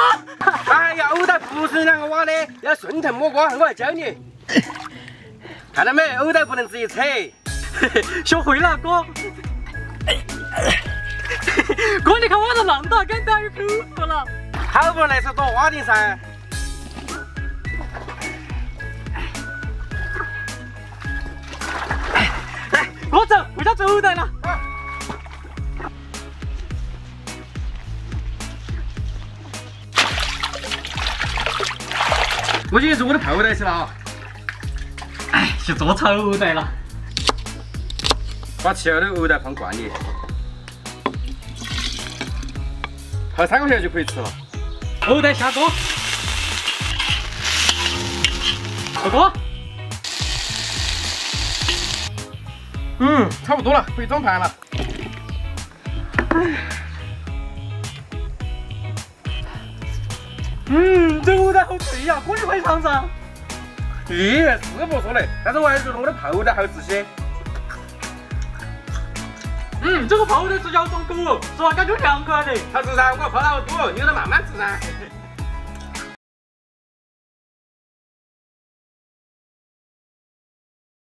哥！哎呀，藕带不是两个挖的，要顺藤摸瓜，我来教你。看到没？藕带不能自己扯。学会了，哥。哥，你看我这浪打跟打一口服了。好不容易来次多挖点噻。来，哥走，回家做藕带了。我今天做我的泡带去了啊！哎，去做炒藕带了。把其他的藕带放罐里，还有3块钱就可以吃了。藕带下锅，二哥。差不多了，可以装盘了。这藕带好脆呀，哥你快尝尝。咦，是不错嘞，但是我还是觉得我的泡带好吃些。这个泡带吃起来好爽口哦，吃完感觉凉快的。好吃噻，我要泡那么多，你给它慢慢吃噻。